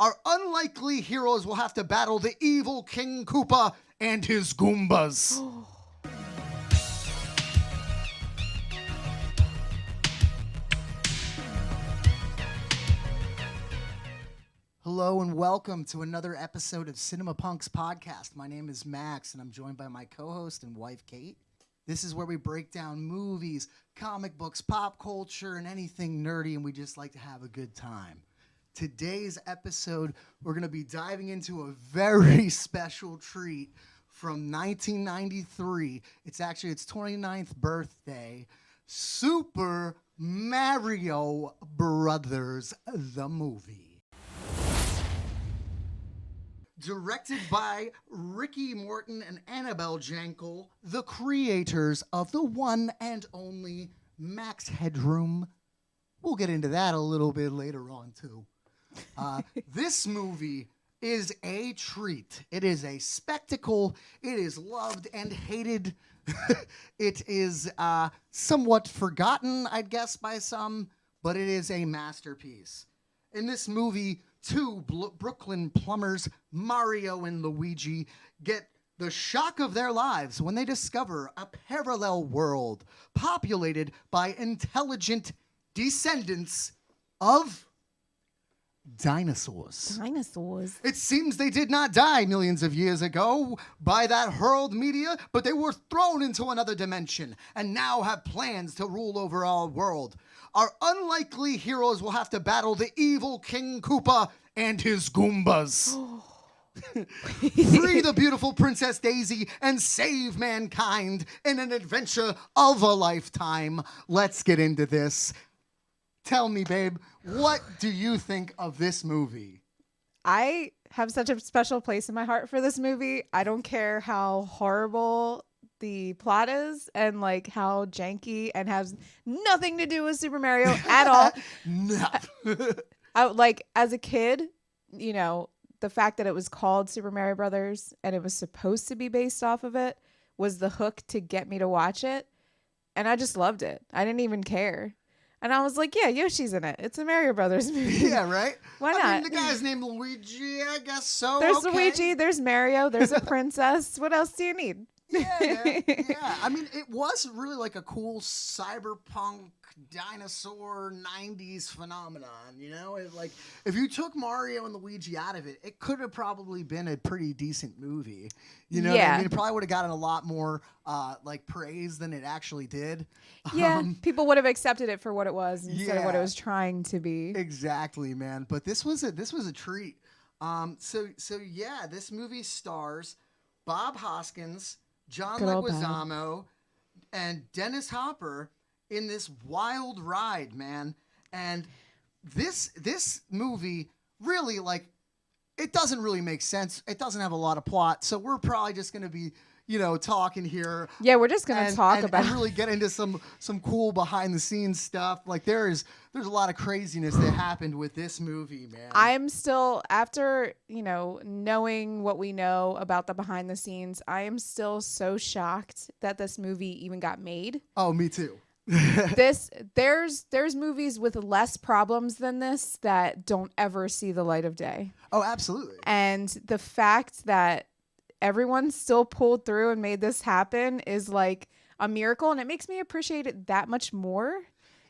Our unlikely heroes will have to battle the evil King Koopa and his Goombas. Hello and welcome to another episode of Cinema Punk's podcast. My name is Max and I'm joined by my co-host and wife, Kate. This is where we break down movies, comic books, pop culture, and anything nerdy, and we just like to have a good time. Today's episode, we're going to be diving into a very special treat from 1993. It's actually its 29th birthday. Super Mario Brothers, the movie. Directed by Ricky Morton and Annabelle Jankel, the creators of the one and only Max Headroom. We'll get into that a little bit later on, too. This movie is a treat. It is a spectacle. It is loved and hated. It is somewhat forgotten, I'd guess, by some, but it is a masterpiece. In this movie, two Brooklyn plumbers, Mario and Luigi, get the shock of their lives when they discover a parallel world populated by intelligent descendants of dinosaurs. Dinosaurs. It seems they did not die millions of years ago by that hurled meteor, but they were thrown into another dimension and now have plans to rule over our world. Our unlikely heroes will have to battle the evil King Koopa and his Goombas. Free the beautiful Princess Daisy and save mankind in an adventure of a lifetime. Let's get into this. Tell me, babe, what do you think of this movie? I have such a special place in my heart for this movie. I don't care how horrible the plot is and like how janky and has nothing to do with Super Mario at all. No. I like as a kid, you know, the fact that it was called Super Mario Brothers and it was supposed to be based off of it was the hook to get me to watch it. And I just loved it. I didn't even care. And I was like, yeah, Yoshi's in it. It's a Mario Brothers movie. Yeah, right? Why not? I mean, the guy's named Luigi, I guess so. There's okay. Luigi, there's Mario, there's a princess. What else do you need? Yeah. I mean, it was really like a cool cyberpunk dinosaur 90s phenomenon, you know? Like, if you took Mario and Luigi out of it, it could have probably been a pretty decent movie. You know what I mean? It probably would have gotten a lot more like praise than it actually did. Yeah, people would have accepted it for what it was instead of what it was trying to be. Exactly, man. But this was a treat. So yeah, this movie stars Bob Hoskins, John Leguizamo, and Dennis Hopper in this wild ride, man. And this movie really, like, it doesn't really make sense. It doesn't have a lot of plot. So we're probably just going to be, you know, talking here. Yeah, we're just going to talk about and really get into some cool behind the scenes stuff. Like there's a lot of craziness that happened with this movie, man. I'm still, after, you know, knowing what we know about the behind the scenes, I am still so shocked that this movie even got made. Oh, me too. There's movies with less problems than this that don't ever see the light of day. Oh, absolutely. And the fact that everyone still pulled through and made this happen is like a miracle, and it makes me appreciate it that much more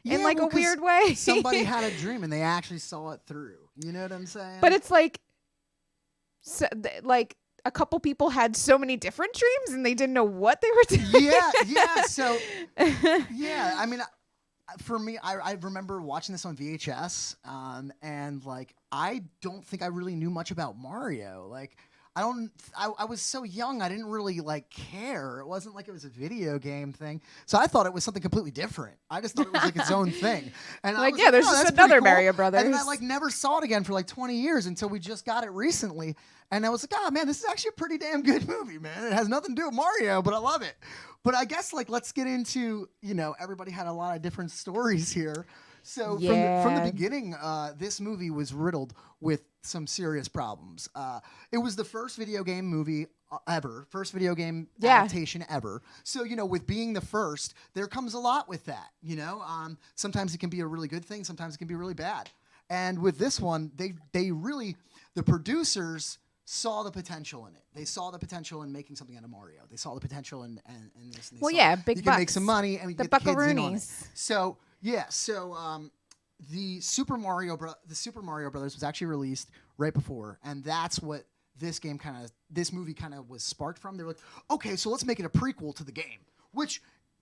in like a weird way. Somebody had a dream and they actually saw it through. You know what I'm saying? But it's like, like a couple people had so many different dreams and they didn't know what they were doing. Yeah. So, yeah, I mean, for me, I remember watching this on VHS, and like, I don't think I really knew much about Mario. Like, I was so young, I didn't really like care. It wasn't like it was a video game thing. So I thought it was something completely different. I just thought it was like its own thing. And like, I was there's just another cool Mario Brothers. And then I like never saw it again for like 20 years until we just got it recently. And I was like, oh man, this is actually a pretty damn good movie, man. It has nothing to do with Mario, but I love it. But I guess like, let's get into, you know, everybody had a lot of different stories here. So from the beginning, this movie was riddled with some serious problems. It was the first video game movie ever, first video game adaptation ever. So, you know, with being the first, there comes a lot with that, you know. Sometimes it can be a really good thing. Sometimes it can be really bad. And with this one, they really, the producers saw the potential in it. They saw the potential in making something out of Mario. They saw the potential in this. And they saw, big you bucks. can make some money and we The get the kids in on it. buckaroonies. So the Super Mario Brothers was actually released right before, and that's what this movie kind of was sparked from. They were like, okay, so let's make it a prequel to the game, which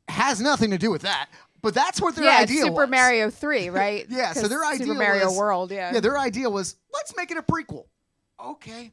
has nothing to do with that, but that's what their idea was. Super Mario 3, right? Yeah, so their idea Super Mario was, World, yeah. their idea was, let's make it a prequel. Okay.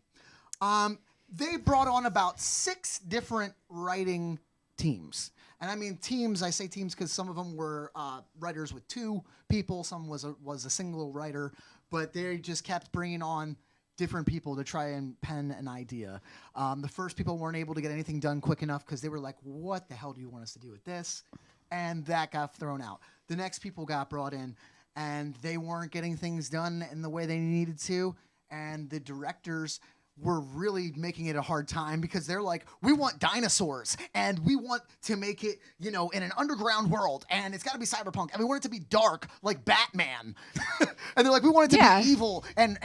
They brought on about 6 different writing teams. And I mean teams, I say teams because some of them were writers with 2 people, some was a single writer, but they just kept bringing on different people to try and pen an idea. The first people weren't able to get anything done quick enough because they were like, what the hell do you want us to do with this? And that got thrown out. The next people got brought in, and they weren't getting things done in the way they needed to, and the directors were really making it a hard time because they're like, we want dinosaurs and we want to make it, in an underground world, and it's got to be cyberpunk, and we want it to be dark like Batman. And they're like, we want it to be evil and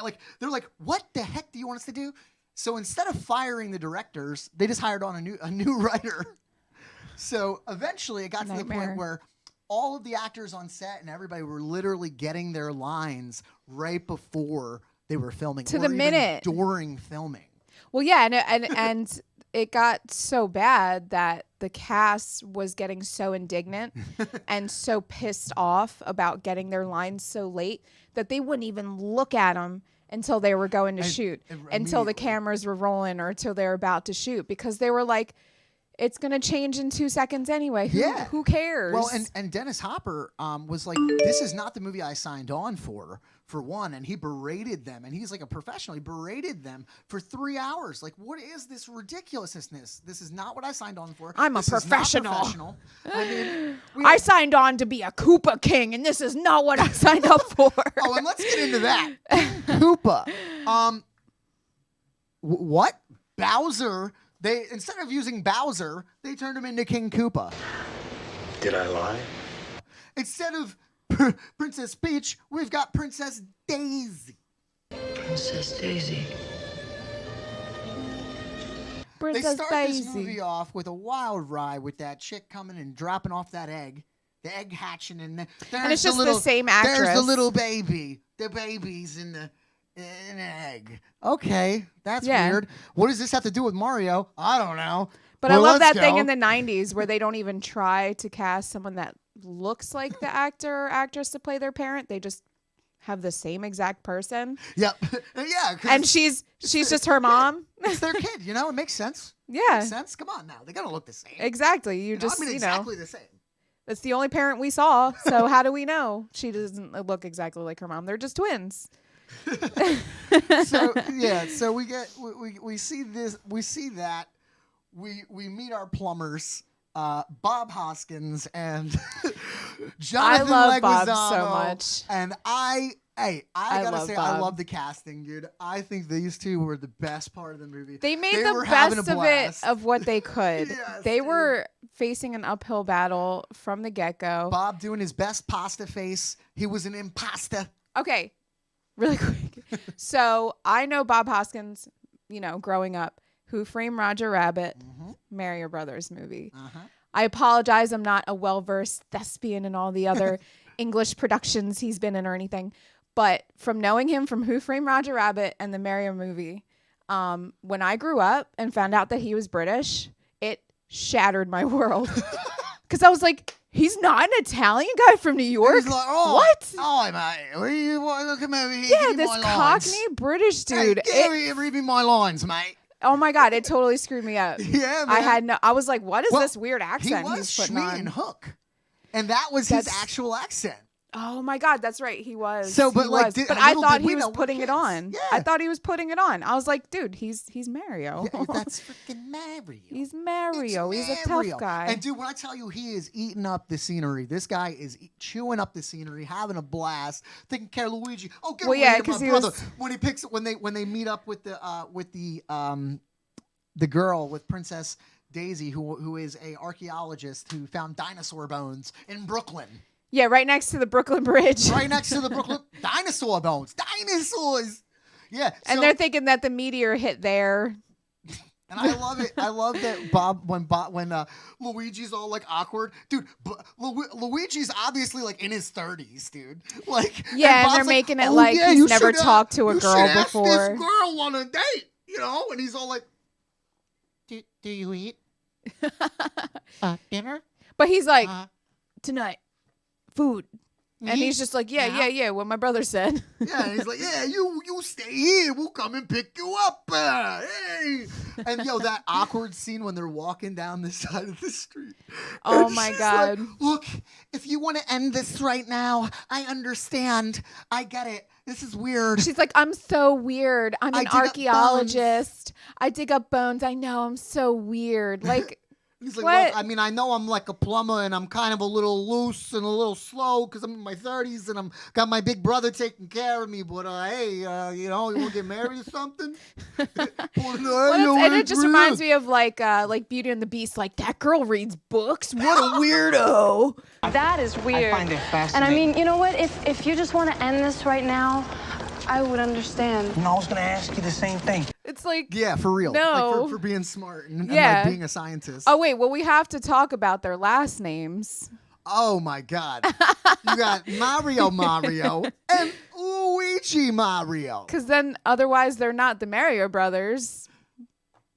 like, they're like, what the heck do you want us to do? So instead of firing the directors, they just hired on a new writer. So eventually it got to the point where all of the actors on set and everybody were literally getting their lines right before they were filming, to the minute during filming. Well, yeah, and it got so bad that the cast was getting so indignant and so pissed off about getting their lines so late that they wouldn't even look at them until they were going to shoot, until the cameras were rolling or until they were about to shoot, because they were like, it's going to change in 2 seconds anyway. Who cares? Well, and Dennis Hopper was like, this is not the movie I signed on for one. And he berated them. And he's like a professional. He berated them for 3 hours. Like, what is this ridiculousness? This is not what I signed on for. I'm a professional. I mean, I signed on to be a Koopa King, and this is not what I signed up for. Oh, and let's get into that. Koopa. What? Bowser... instead of using Bowser, they turned him into King Koopa. Did I lie? Instead of Princess Peach, we've got Princess Daisy. Princess Daisy. They start this movie off with a wild ride with that chick coming and dropping off that egg. The egg hatching, and it's just the same actress. There's the little baby. The baby's in an egg. Okay, that's weird. What does this have to do with Mario? I don't know. But I love that thing in the 90s where they don't even try to cast someone that looks like the actor or actress to play their parent. They just have the same exact person. Yep. Yeah. And she's just her mom. It's their kid, It makes sense. Yeah. It makes sense. Come on now. They got to look the same. Exactly. Exactly the same. That's the only parent we saw. So how do we know she doesn't look exactly like her mom? They're just twins. So we see this, we see that, we meet our plumbers, Bob Hoskins and Jonathan I love Leguizamo, Bob so much, and I gotta say, Bob. I love the casting, dude. I think these two were the best part of the movie. They made the best of it of what they could. Yes, they dude. were facing an uphill battle from the get-go. Bob doing his best pasta face. He was an impasta. Okay. Really quick. So I know Bob Hoskins, growing up, Who Framed Roger Rabbit, Mario Brothers movie. I apologize. I'm not a well-versed thespian in all the other English productions he's been in or anything. But from knowing him from Who Framed Roger Rabbit and the Mario movie, when I grew up and found out that he was British, it shattered my world. Because I was like, he's not an Italian guy from New York. He's like, what? Oh, mate. Look at me over here. Yeah, give me this my Cockney lines. British dude. Hey, read me my lines, mate. Oh my God, it totally screwed me up. Yeah, man. I was like, what is this weird accent he he's putting on? He was Hook. And that was his actual accent. Oh my God, that's right. He was. So, but he like, was. But I thought he was putting it on. Yeah. I thought he was putting it on. I was like, dude, he's Mario. Yeah, that's freaking Mario. He's Mario. He's a tough guy. And dude, when I tell you he is eating up the scenery, this guy is chewing up the scenery, having a blast, taking care of Luigi. Oh, get away here, my brother. When they meet up with the girl, with Princess Daisy, who is a archaeologist who found dinosaur bones in Brooklyn. Yeah, right next to the Brooklyn Bridge. right next to the Brooklyn dinosaur bones. Dinosaurs. Yeah. And they're thinking that the meteor hit there. And I love it. I love that when Luigi's all like awkward, dude. Luigi's obviously like in his 30s, dude. Like yeah, and they're Bob's making it "Oh, like yeah, he's you never should, talked to a you girl should ask before. this girl on a date, you know, and he's all like, "Do you eat dinner?" But he's like, tonight, food. And me? he's just like, yeah, what my brother said. Yeah, and he's like, yeah, you stay here. We'll come and pick you up. Hey. And, yo, that awkward scene when they're walking down the side of the street. Oh, And my she's God. like, look, if you want to end this right now, I understand. I get it. This is weird. She's like, I'm so weird. I'm I an dig up archaeologist. I dig up bones. I know I'm so weird. Like, He's like, what? look, I mean, I know I'm like a plumber and I'm kind of a little loose and a little slow because I'm in my 30s and I'm got my big brother taking care of me. But hey, you know, you want to get married or something? And it just reminds me of like Beauty and the Beast. Like, that girl reads books. What a weirdo. That is weird. I find it fascinating. And I mean, you know what? If you just want to end this right now, I would understand. You know, I was going to ask you the same thing. It's like, Yeah, for real. No. Like for being smart and Yeah. like being a scientist. oh wait, well we have to talk about their last names. Oh my God. You got Mario and Luigi Mario. Because then otherwise they're not the Mario brothers.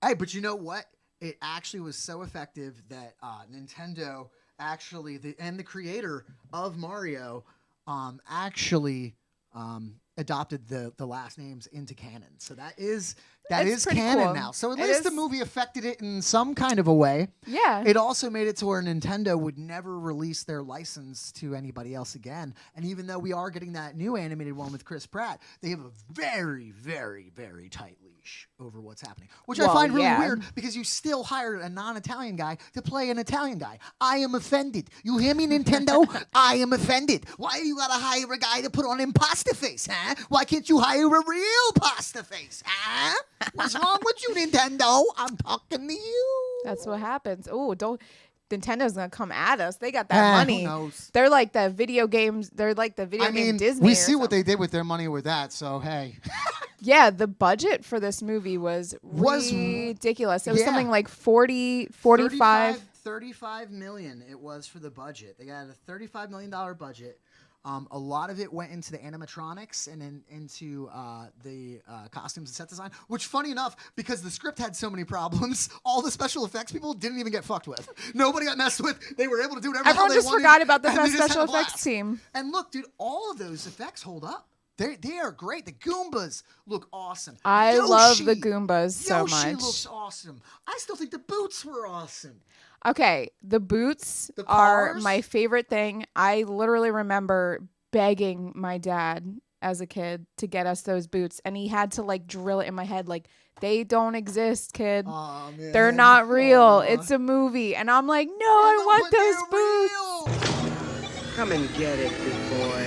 Hey, but you know what? It actually was so effective that Nintendo actually, the creator of Mario actually adopted the last names into canon. So that is It's pretty canon cool. now. So at It least the is. movie affected it in some kind of a way. Yeah. It also made it to where Nintendo would never release their license to anybody else again. And even though we are getting that new animated one with Chris Pratt, they have a very, very, very tight leash over what's happening, which I Well, find really yeah. weird because you still hired a non-Italian guy to play an Italian guy. I am offended. You hear me, Nintendo? I am offended. Why do you gotta hire a guy to put on imposter face, huh? Why can't you hire a real pasta face, huh? What's wrong with you, Nintendo? I'm talking to you. That's what happens. Oh, don't Nintendo's gonna come at us. They got that Who money. knows? They're like the video games. They're like the video I game mean, Disney. we or see what they something. did with their money with that, so hey. Yeah, the budget for this movie was ridiculous. It was yeah. something like 45. 35 million it was for the budget. They got a $35 million budget. A lot of it went into the animatronics and into the costumes and set design, which funny enough, because the script had so many problems, all the special effects people didn't even get fucked with. Nobody got messed with. They were able to do whatever Everyone the hell just they wanted, forgot about the and they just had special a effects blast. team. And look, dude, all of those effects hold up. They are great. The Goombas look awesome. I love the Yoshi- Goombas so Yoshi much. looks awesome. I still think the boots were awesome. Okay, the boots The are cars? my favorite thing. I literally remember begging my dad as a kid to get us those boots, and he had to like drill it in my head like, they don't exist, kid. Aw, man. They're not real. Aw. It's a movie. And I'm like, no, I want But those they're boots. real. Come and get it, big boy.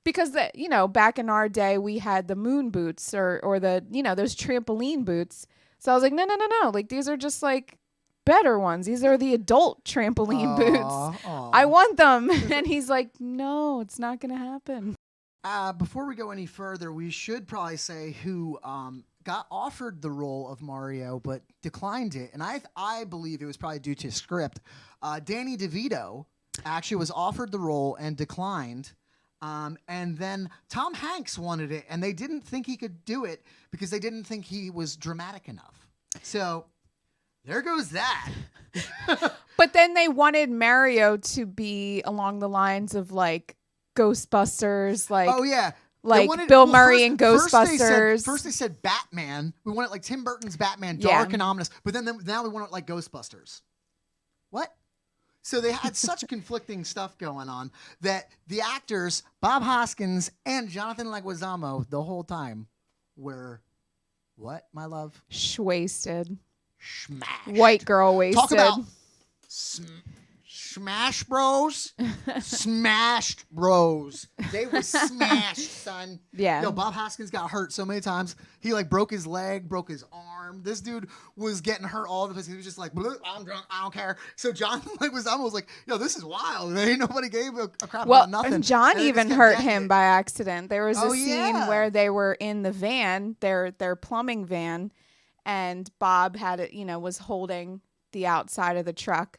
Because back in our day we had the moon boots or the those trampoline boots. So I was like, no, like these are just like better ones. These are the adult trampoline boots. Aw. I want them. And he's like, no, it's not gonna happen. Before we go any further, we should probably say who got offered the role of Mario but declined it, and I believe it was probably due to script. Danny DeVito actually was offered the role and declined. And then Tom Hanks wanted it, and they didn't think he could do it because they didn't think he was dramatic enough. So there goes that. But then they wanted Mario to be along the lines of like Ghostbusters, like Oh yeah. They like wanted- Bill well, Murray in Ghostbusters. First they said Batman. We want it like Tim Burton's Batman, Yeah. dark and ominous. But then now we want it like Ghostbusters. What? So they had such conflicting stuff going on that the actors, Bob Hoskins and Jonathan Leguizamo, the whole time were, what, my love? Wasted. Smashed. White girl wasted. Talk about Smash Bros. Smashed Bros. They were smashed, son. Yeah. Yo, Bob Hoskins got hurt so many times. He like broke his leg, broke his arm. This dude was getting hurt all the time. He was just like, I'm drunk, I don't care. So John like was almost like, yo, this is wild. Ain't nobody gave a crap about nothing. And John And they even just kept hurt getting him it. by accident. There was a Oh, scene yeah. where they were in the van, their plumbing van, and Bob had it, was holding the outside of the truck,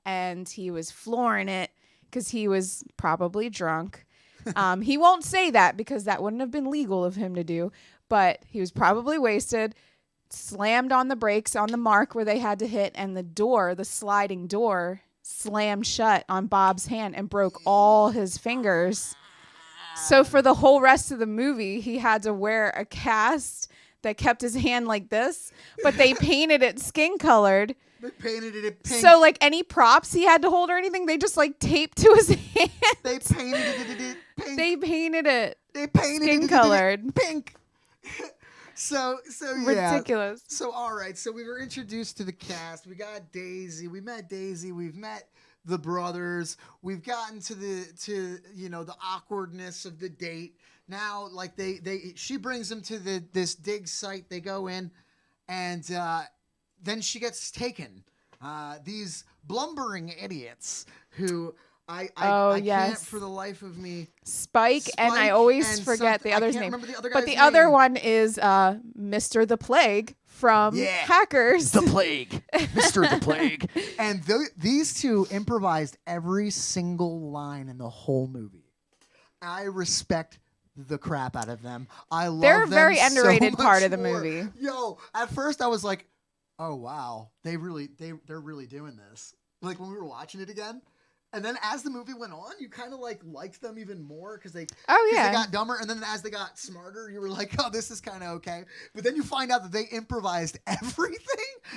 and he was flooring it because he was probably drunk. He won't say that because that wouldn't have been legal of him to do, but he was probably wasted, slammed on the brakes on the mark where they had to hit, and the sliding door slammed shut on Bob's hand and broke all his fingers. So for the whole rest of the movie, he had to wear a cast that kept his hand like this, but they painted it skin colored. They painted it pink. So like any props he had to hold or anything, they just like taped to his hand. They painted it pink. They painted it skin colored. pink. So yeah. Ridiculous. So all right. So we were introduced to the cast. We got Daisy. We met Daisy. We've met the brothers. We've gotten to the awkwardness of the date. Now, like she brings them to this dig site. They go in, and then she gets taken. These blumbering idiots who I can't for the life of me. Spike and I always and forget something- the other's I can't name. remember the other But guy's the other name. one is Mr. the Plague from Hackers. The Plague. Mr. the Plague. And these two improvised every single line in the whole movie. I respect the crap out of them. I love They're a them very so underrated part much of the more. movie. Yo, at first I was like, oh wow, they're really doing this. Like when we were watching it again. And then as the movie went on, you kind of liked them even more because they got dumber. And then as they got smarter, you were like, oh, this is kind of okay. But then you find out that they improvised everything.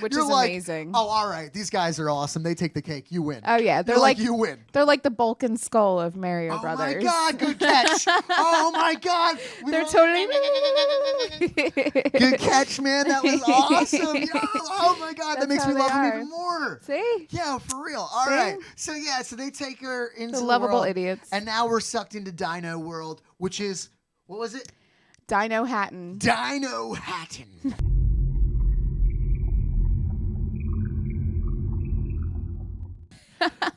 Which You're is like, amazing. Oh, all right. These guys are awesome. They take the cake. You win. Oh yeah, they're You're like you win. They're like the Bulk and Skull of Mario Oh Brothers. my God, good catch. Oh my God. They're totally Good catch, man. That was awesome. Yo, oh my God. That That's makes how me they love them are. even more. See? Yeah, for real. All See? right. So they take her into the lovable world, idiots. And now we're sucked into Dino World, which is, what was it? Dino Hatton. Dino Hatton.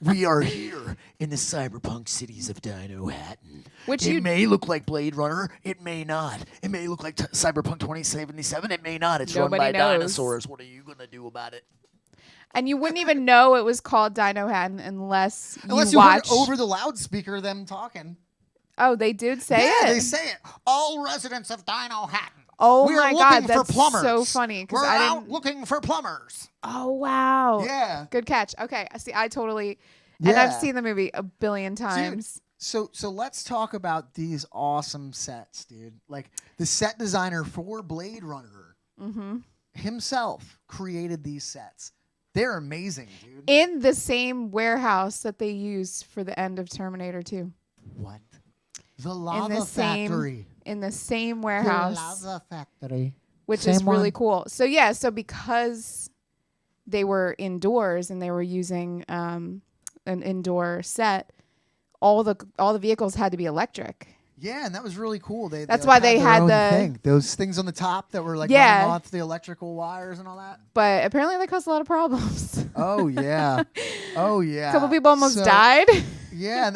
We are here in the cyberpunk cities of Dino Hatton. It may look like Blade Runner. It may not. It may look like Cyberpunk 2077. It may not. It's Nobody run by knows. dinosaurs. What are you going to do about it? And you wouldn't even know it was called Dino Hatton unless you Unless watch. you heard over the loudspeaker them talking. Oh, they did say it? Yeah, they say it. All residents of Dino Hatton. Oh We're my looking God, for that's plumbers. so funny. 'Cause We're I out didn't. looking for plumbers. Oh wow. Yeah. Good catch. Okay. See, I totally. And I've Yeah. seen the movie a billion times. So let's talk about these awesome sets, dude. Like the set designer for Blade Runner himself created these sets. They're amazing, dude. In the same warehouse that they used for the end of Terminator 2. What? The In Lava the same Factory. in the same The warehouse, Lava Factory. which Same is really one. cool. So yeah, so because they were indoors and they were using an indoor set, all the vehicles had to be electric. Yeah, and that was really cool. That's why they their had own the- thing. Those things on the top that were like Yeah. running off the electrical wires and all that. But apparently that caused a lot of problems. Oh yeah, oh yeah. A couple people almost So- died. Yeah,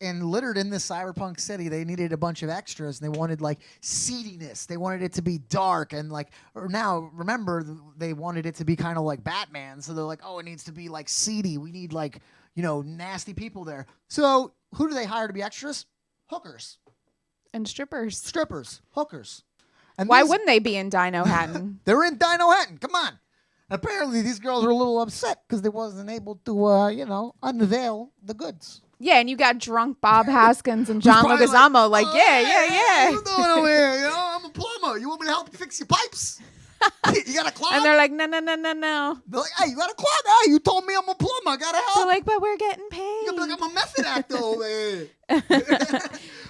and littered in this cyberpunk city, they needed a bunch of extras, and they wanted like seediness. They wanted it to be dark, and now remember they wanted it to be kind of like Batman. So they're like, oh, it needs to be like seedy. We need like nasty people there. So who do they hire to be extras? Hookers, And strippers. strippers, hookers. And Why these- wouldn't they be in Dino Hatton? They're in Dino Hatton. Come on. Apparently, these girls are a little upset because they wasn't able to, unveil the goods. Yeah, and you got drunk Bob Haskins and John Probably Leguizamo like, "Oh, yeah. What you doing over here? I'm a plumber. You want me to help you fix your pipes? You got a clog? And they're like, no. They're like, hey, you got a clog? Hey, you told me I'm a plumber. I got to help. They're like, but we're getting paid. You're like, I'm a method actor over here.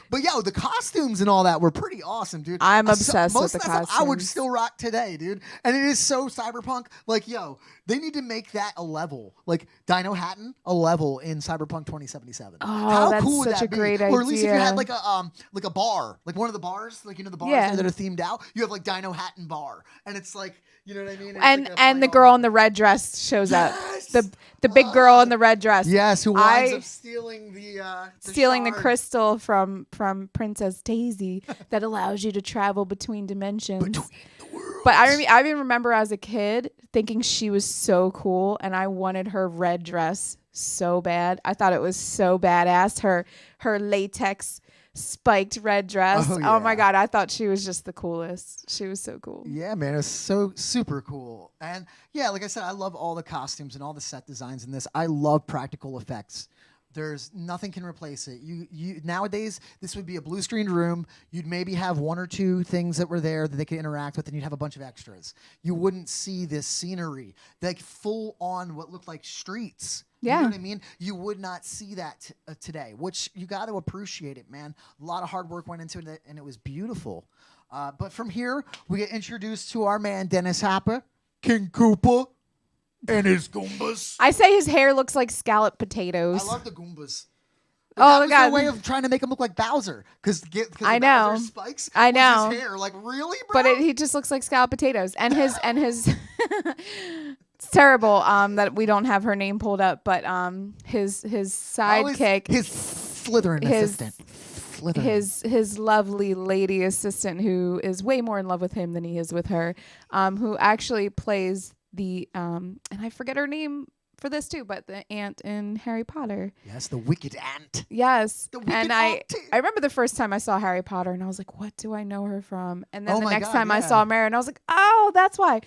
But yo, the costumes and all that were pretty awesome, dude. I'm obsessed most with the of that stuff I would costumes. still rock today, dude. And it is so cyberpunk. Like, yo, they need to make that a level. Like Dino Hatton, a level in Cyberpunk 2077. Oh, How that's cool would such that a be? great Or at least if you had idea. like a bar, like one of the bars, like the bars Yeah. there that are themed out. You have like Dino Hatton bar, and it's like, you know what I mean? It's And like a and the play girl on- in the red dress shows up. Yes! The big girl in the red dress. Yes, who winds I- up stealing the Stealing the shard. crystal from Princess Daisy that allows you to travel between dimensions. But I even remember as a kid thinking she was so cool, and I wanted her red dress so bad. I thought it was so badass. Her latex spiked red dress. Oh, Oh my yeah. god, I thought she was just the coolest. She was so cool. Yeah, man, it was so super cool. And yeah, like I said, I love all the costumes and all the set designs in this. I love practical effects. There's nothing can replace it. You nowadays, this would be a blue screened room. You'd maybe have one or two things that were there that they could interact with, and you'd have a bunch of extras. You wouldn't see this scenery, like full on what looked like streets. You Yeah. know what I mean? You would not see that today, which you got to appreciate it, man. A lot of hard work went into it, and it was beautiful. But from here, we get introduced to our man, Dennis Hopper, King Koopa, and his Goombas. I say his hair looks like scalloped potatoes. I love the Goombas. Oh, that was God. their way of trying to make him look like Bowser, because I know. Bowser's spikes. I was know. his hair, like really, bro. But he just looks like scalloped potatoes. And his it's terrible that we don't have her name pulled up, but his sidekick, his Slytherin his- assistant, Slytherin. his lovely lady assistant, who is way more in love with him than he is with her, who actually plays the and I forget her name for this too, but the aunt in Harry Potter. Yes, the wicked ant. Yes. The wicked And auntie. I remember the first time I saw Harry Potter and I was like, what do I know her from? And then Oh the my next God, time I yeah. saw Mary and I was like, oh, that's why.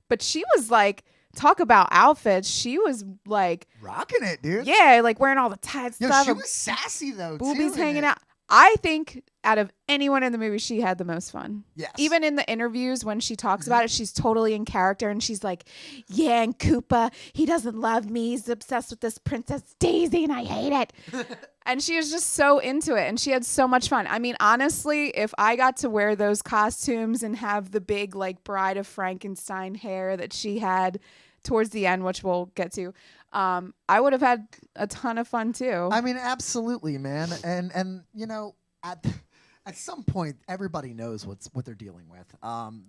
But she was like, talk about outfits. She was like, Rocking it, dude. yeah, like wearing all the tight Yo, stuff. she and was sassy though. boobies too, in hanging it. out. I think out of anyone in the movie, she had the most fun. Yes. Even in the interviews when she talks Mm-hmm. about it, she's totally in character and she's like, yeah, and Koopa, he doesn't love me. He's obsessed with this Princess Daisy and I hate it. And she was just so into it and she had so much fun. I mean, honestly, if I got to wear those costumes and have the big like Bride of Frankenstein hair that she had towards the end, which we'll get to, I would have had a ton of fun too. I mean, absolutely, man. And you know, at some point, everybody knows what they're dealing with.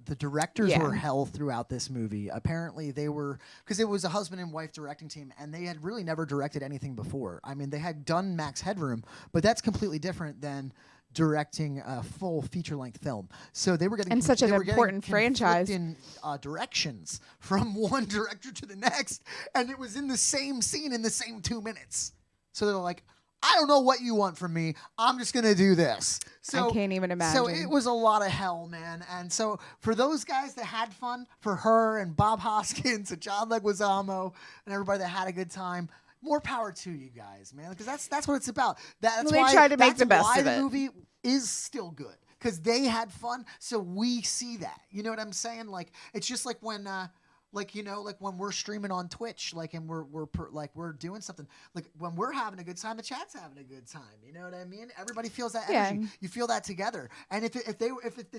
The directors Yeah. were hell throughout this movie. Apparently, they were, because it was a husband and wife directing team, and they had really never directed anything before. I mean, they had done Max Headroom, but that's completely different than directing a full feature-length film. So they were getting And such an they were getting important franchise. conflicting, directions from one director to the next, and it was in the same scene in the same 2 minutes. So they're like, I don't know what you want from me. I'm just gonna do this. So I can't even imagine. So it was a lot of hell, man. And so for those guys that had fun, for her and Bob Hoskins and John Leguizamo and everybody that had a good time, more power to you guys, man. Because that's what it's about. That's Well, they why tried to make that's the best why of the it. movie is still good. Because they had fun, so we see that. You know what I'm saying? Like it's just like when. Like, you know, like when we're streaming on Twitch, like, and we're doing something, like when we're having a good time, the chat's having a good time. You know what I mean? Everybody feels that Yeah. energy. You feel that together. And if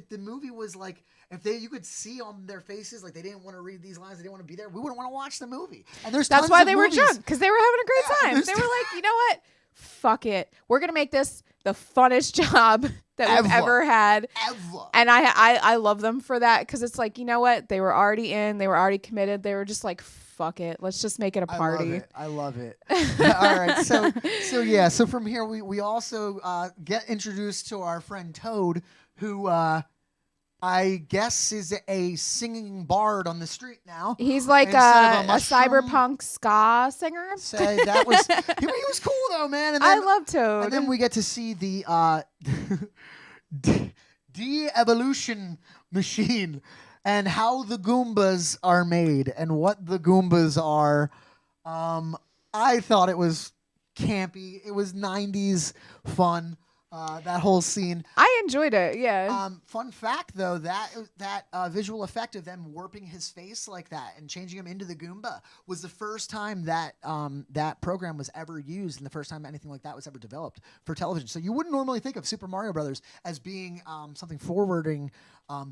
the movie was like, you could see on their faces, like they didn't want to read these lines, they didn't want to be there, we wouldn't want to watch the movie. And there's That's tons why of they were movies- drunk, because they were having a great Yeah, time. there's- They were like, you know what? Fuck it. We're gonna make this the funnest job that we've Ever. ever had. Ever. And I love them for that, because it's like, you know what? They were already in. They were already committed. They were just like, fuck it. Let's just make it a party. I love it. All right. So yeah. So from here, we also get introduced to our friend Toad, who I guess is a singing bard on the street now. He's like Instead of a mushroom. cyberpunk ska singer. Say that was he was cool though, man. And I then, love Toad. and then we get to see the de-evolution machine and how the Goombas are made and what the Goombas are. I thought it was campy. It was 90s fun. That whole scene. I enjoyed it. Yeah. Fun fact, though, that visual effect of them warping his face like that and changing him into the Goomba was the first time that that program was ever used, and the first time anything like that was ever developed for television. So you wouldn't normally think of Super Mario Brothers as being something forwarding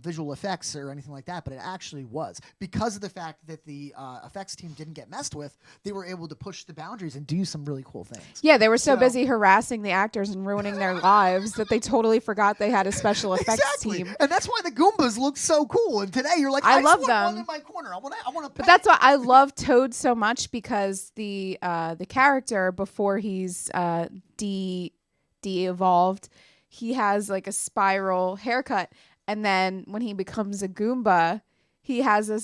visual effects or anything like that, but it actually was. Because of the fact that the effects team didn't get messed with, they were able to push the boundaries and do some really cool things. Yeah, they were so busy harassing the actors and ruining their lives that they totally forgot they had a special effects team. And that's why the Goombas look so cool. And today you're like, I just love want them. one in my corner. I want to. But that's why I love Toad so much, because the character before he's de-evolved, he has like a spiral haircut, and then when he becomes a Goomba, he has a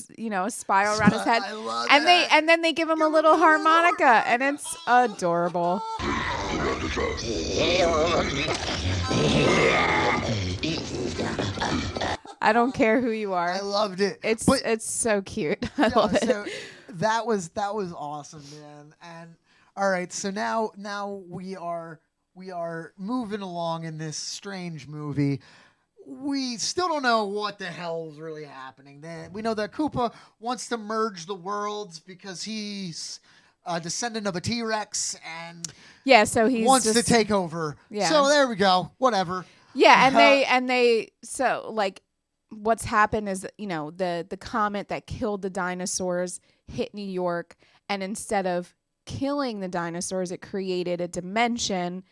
spiral around his head, I love and that. then they give him a little harmonica, and it's adorable. I don't care who you are. I loved it. It's so cute. I Yeah, love it. so that was awesome, man. And all right, so now we are moving along in this strange movie. We still don't know what the hell is really happening. We know that Koopa wants to merge the worlds because he's a descendant of a T-Rex and Yeah, so he wants to take over. Yeah. So there we go. Whatever. Yeah, and they so like what's happened is, the comet that killed the dinosaurs hit New York, and instead of killing the dinosaurs, it created a dimension,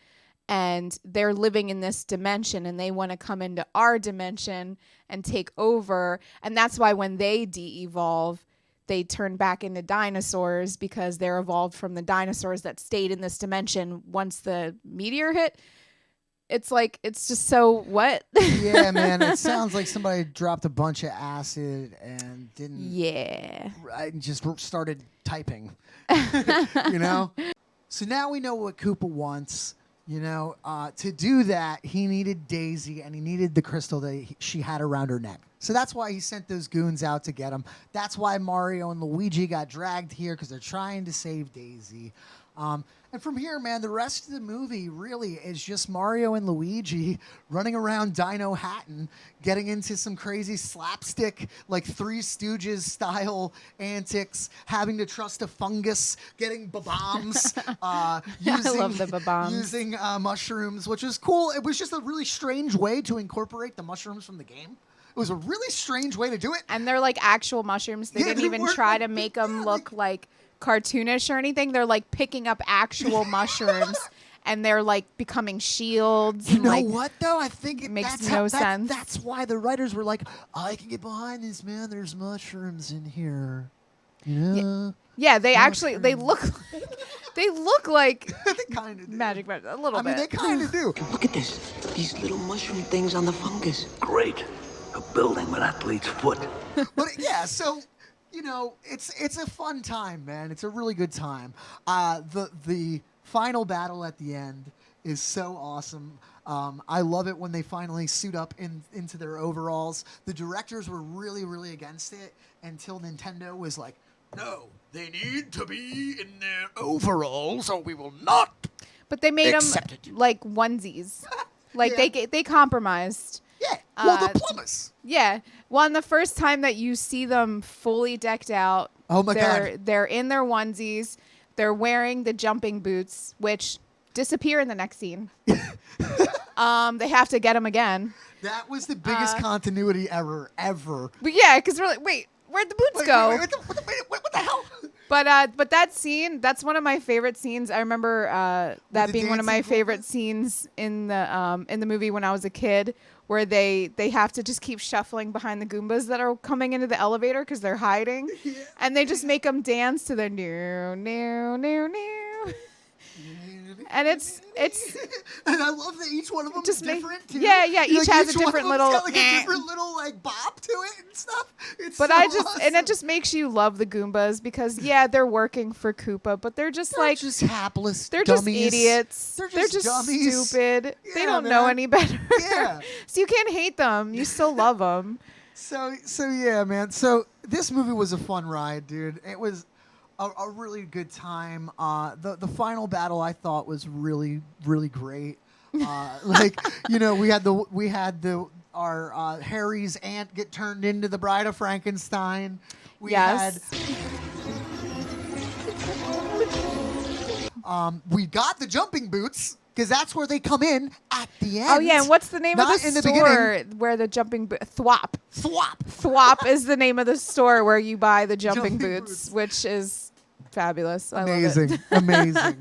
and they're living in this dimension, and they want to come into our dimension and take over. And that's why when they de-evolve, they turn back into dinosaurs, because they're evolved from the dinosaurs that stayed in this dimension once the meteor hit. It's like, it's just so what? Yeah, man. It sounds like somebody dropped a bunch of acid and didn't. Yeah. And just started typing. So now we know what Koopa wants. To do that, he needed Daisy, and he needed the crystal that she had around her neck. So that's why he sent those goons out to get him. That's why Mario and Luigi got dragged here, because they're trying to save Daisy. And from here, man, the rest of the movie really is just Mario and Luigi running around Dino Hatton, getting into some crazy slapstick, like Three Stooges style antics, having to trust a fungus, getting bombs, I love the bombs. using mushrooms, which is cool. It was just a really strange way to incorporate the mushrooms from the game. It was a really strange way to do it. And they're like actual mushrooms. They Yeah, didn't they even weren't try like- to make them yeah, look like cartoonish or anything. They're like picking up actual mushrooms, and they're like becoming shields. You know like, what, though? I think it makes that's no sense. That's why the writers were like, I can get behind this, man. There's mushrooms in here. Yeah, they actually they look like They kind of do. magic, but a little I mean, bit. they kind of do. Look at this. These little mushroom things on the fungus. Great. A building with athlete's foot. But yeah, so it's a fun time, man. It's a really good time. The final battle at the end is so awesome. I love it when they finally suit up into their overalls. The directors were really, really against it until Nintendo was like, no, they need to be in their overalls or we will not. But they made them Accepted. like onesies. Like Yeah. they compromised. Yeah, well, the plumbers. Yeah. Well, and the first time that you see them fully decked out, Oh my God. they're in their onesies. They're wearing the jumping boots, which disappear in the next scene. They have to get them again. That was the biggest continuity error ever. But yeah, because we're like, wait, where'd the boots go? Wait, what the hell? But that scene, that's one of my favorite scenes. I remember that the being one of my dancing favorite Goombas? scenes in the movie when I was a kid, where they have to just keep shuffling behind the Goombas that are coming into the elevator because they're hiding, and they just make them dance to the new, new, new, new. And it's And I love that each one of them Just is make- different too. yeah, yeah, each has a one of different them's little- got like a different little like bop to it and stuff. It's But so and it awesome. just makes you love the Goombas because they're working for Koopa, but they're just They're like just hapless. they're dummies. just idiots. They're just dummies. stupid. They Yeah, don't know man. any better. Yeah. So you can't hate them. You still love them. So yeah, man. So this movie was a fun ride, dude. It was a really good time. The final battle I thought was really, really great. Like, we had our Harry's aunt get turned into the Bride of Frankenstein. We Yes. we got the jumping boots because that's where they come in at the end. Oh yeah, and what's the name Not of the in the store beginning. where the jumping Thwop? Thwop. Thwop is the name of the store where you buy the jumping Jumping boots, boots. which is fabulous. I love Amazing, it. amazing.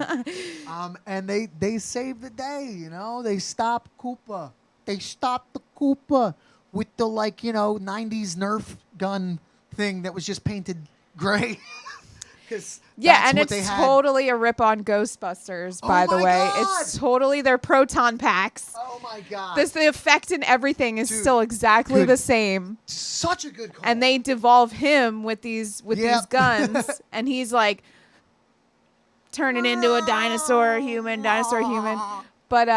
And they saved the day. They stopped Koopa. They stopped the Koopa with the 90s Nerf gun thing that was just painted gray. Yeah, and it's totally a rip on Ghostbusters, by the my way. God! It's totally their proton packs. Oh my God. The effect and everything is Dude, still exactly good. the same. Such a good call. And they devolve him with these Yep. guns, and he's like turning into a dinosaur human. But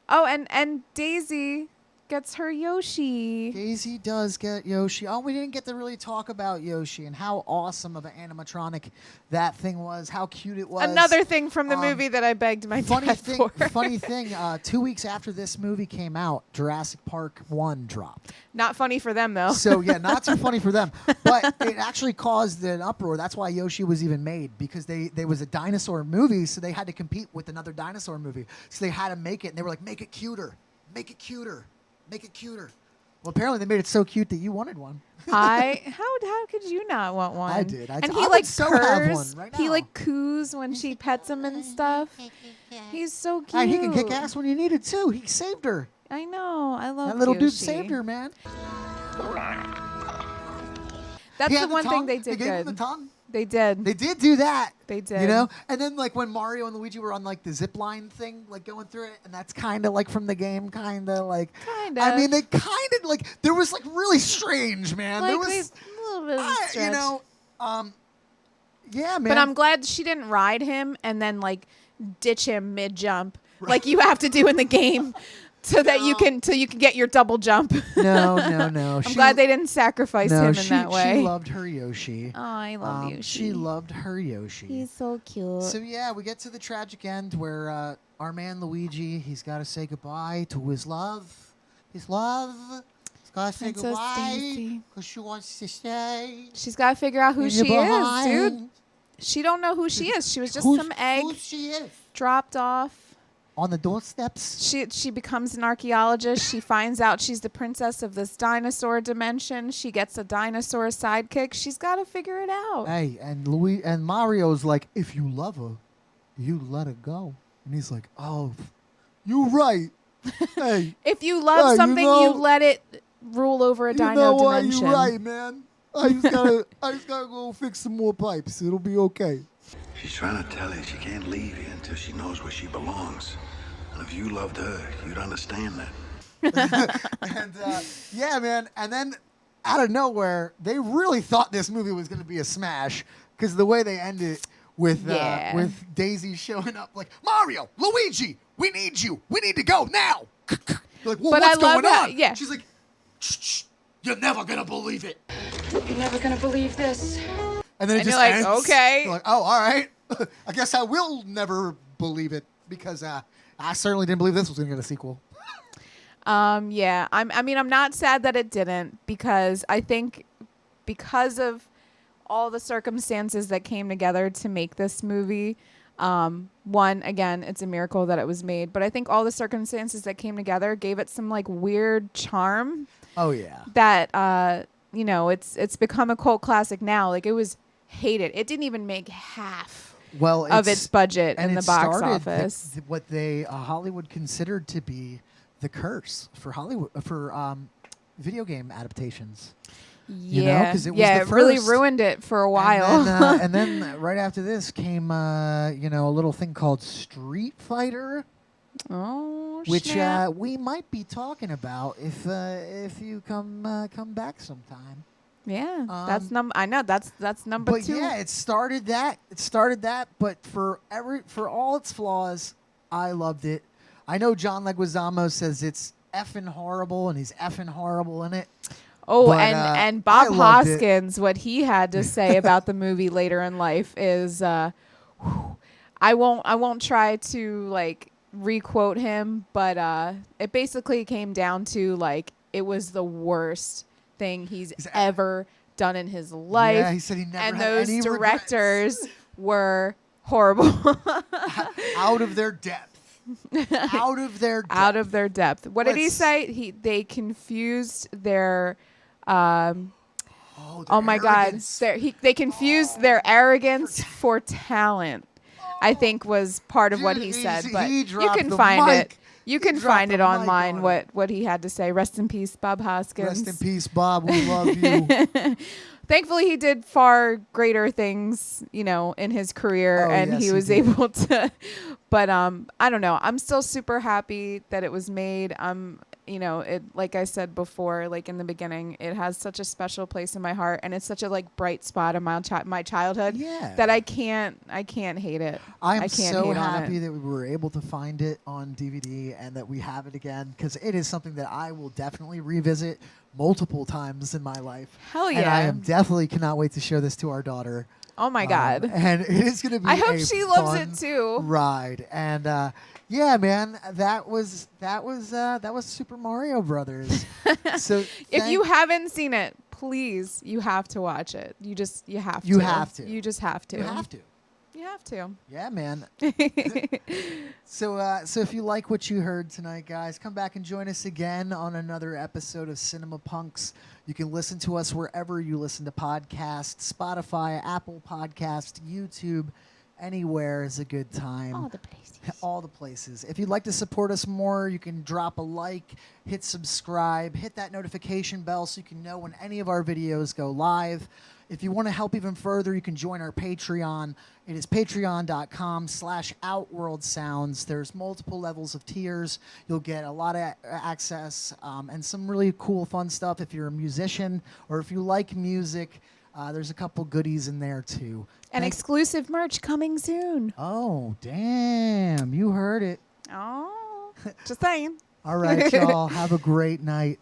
and Daisy gets her Yoshi. Daisy does get Yoshi. Oh, we didn't get to really talk about Yoshi and how awesome of an animatronic that thing was, how cute it was. Another thing from the movie that I begged my dad for. Funny thing, 2 weeks after this movie came out, Jurassic Park 1 dropped. Not funny for them, though. So, yeah, not too funny for them. But it actually caused an uproar. That's why Yoshi was even made, because there was a dinosaur movie, so they had to compete with another dinosaur movie. So they had to make it, and they were like, make it cuter. Make it cuter. Make it cuter. Well, apparently they made it so cute that you wanted one. How could you not want one? I did. And I he would like so have purrs. one right He now. like coos when she pets him and stuff. He's so cute. And he can kick ass when you need it too. He saved her. I know. I love That little dude Yoshi. saved her, man. That's He the had one thing tongue. they did gave him good. the tongue. They did. They did do that. They did. And then like when Mario and Luigi were on like the zip line thing, like going through it, and that's kind of like from the game, kind of like. Kinda. I mean, they kind of like there was like really strange, man. There Like was, a little bit of a stretch. yeah, man. But I'm glad she didn't ride him and then like ditch him mid jump, like you have to do in the game, so that you can get your double jump. No. I'm glad they didn't sacrifice him in that way. She loved her Yoshi. Oh, I love Yoshi. She loved her Yoshi. He's so cute. So yeah, we get to the tragic end where our man Luigi, he's got to say goodbye to his love. His love. He's got to say Princess goodbye Daisy. because she wants to stay. She's got to figure out who in she your is, behind. dude. She don't know who she is. She was just Who's- some egg Who she is. dropped off. On the doorsteps. She becomes an archaeologist. She finds out she's the princess of this dinosaur dimension. She gets a dinosaur sidekick. She's got to figure it out. Hey, and Mario's like, if you love her, you let her go. And he's like, oh, you right. Hey, If you love you something, know- you let it rule over a you dino know what? dimension. You right, man. I just gotta go fix some more pipes. It'll be okay. She's trying to tell you she can't leave you until she knows where she belongs. And if you loved her, you'd understand that. And yeah, man. And then out of nowhere, they really thought this movie was going to be a smash because the way they ended with Daisy showing up, like Mario, Luigi, we need you. We need to go now. Like, well, But what's I love going that- on? yeah. She's like, shh, you're never gonna believe it. You're never gonna believe this. And then it And just you're like, ends. okay. You're like, oh, all right. I guess I will never believe it because I certainly didn't believe this was gonna get a sequel. Yeah. I'm not sad that it didn't, because I think because of all the circumstances that came together to make this movie, one, again, it's a miracle that it was made, but I think all the circumstances that came together gave it some like weird charm Oh yeah. that it's become a cult classic now. Like, it was hated. It didn't even make half Well, of its budget and in the it box started office. what they Hollywood considered to be the curse for Hollywood for video game adaptations. Yeah, 'cause it was yeah, the it really first. ruined it for a while. And then right after this came a little thing called Street Fighter, Oh, which snap. we might be talking about if you come back sometime. Yeah, I know that's number But 2. yeah, it started that. But for all its flaws, I loved it. I know John Leguizamo says it's effing horrible, and he's effing horrible in it. Oh, but, and Bob I loved it. Hoskins, what he had to say about the movie later in life is, I won't try to like re-quote him, but it basically came down to like it was the worst thing he's ever done in his life. Yeah, he said he never and had those any directors were horrible. Out of their depth. Out of their depth. Out of their depth. What did he say? They confused their oh my arrogance. God. They confused their arrogance for talent. I think was part of what he said, but you can find it. You can find it online what he had to say. Rest in peace, Bob Hoskins. Rest in peace, Bob. We love you. Thankfully, he did far greater things, in his career, and yes, he was able to. But I don't know. I'm still super happy that it was made. It, like I said before, like in the beginning, it has such a special place in my heart, and it's such a like bright spot in my childhood that I can't hate it. I'm can't so hate on happy it. that we were able to find it on DVD and that we have it again, because it is something that I will definitely revisit multiple times in my life. Hell yeah! And I am definitely cannot wait to show this to our daughter. Oh my God! And it is going to be. I hope she loves it too. Ride and. Yeah, man, that was Super Mario Brothers. So if you haven't seen it, please, you have to watch it. You have to. You have to. You just have to. You have to. You have to. Yeah, man. So if you like what you heard tonight, guys, come back and join us again on another episode of Cinema Punks. You can listen to us wherever you listen to podcasts, Spotify, Apple Podcasts, YouTube. Anywhere is a good time. All the places. All the places. If you'd like to support us more, you can drop a like, hit subscribe, hit that notification bell so you can know when any of our videos go live. If you want to help even further, you can join our Patreon. It is patreon.com/outworldsounds. There's multiple levels of tiers. You'll get a lot of access and some really cool, fun stuff if you're a musician or if you like music. There's a couple goodies in there, too. And exclusive merch coming soon. Oh, damn. You heard it. Oh, just saying. All right, y'all. Have a great night.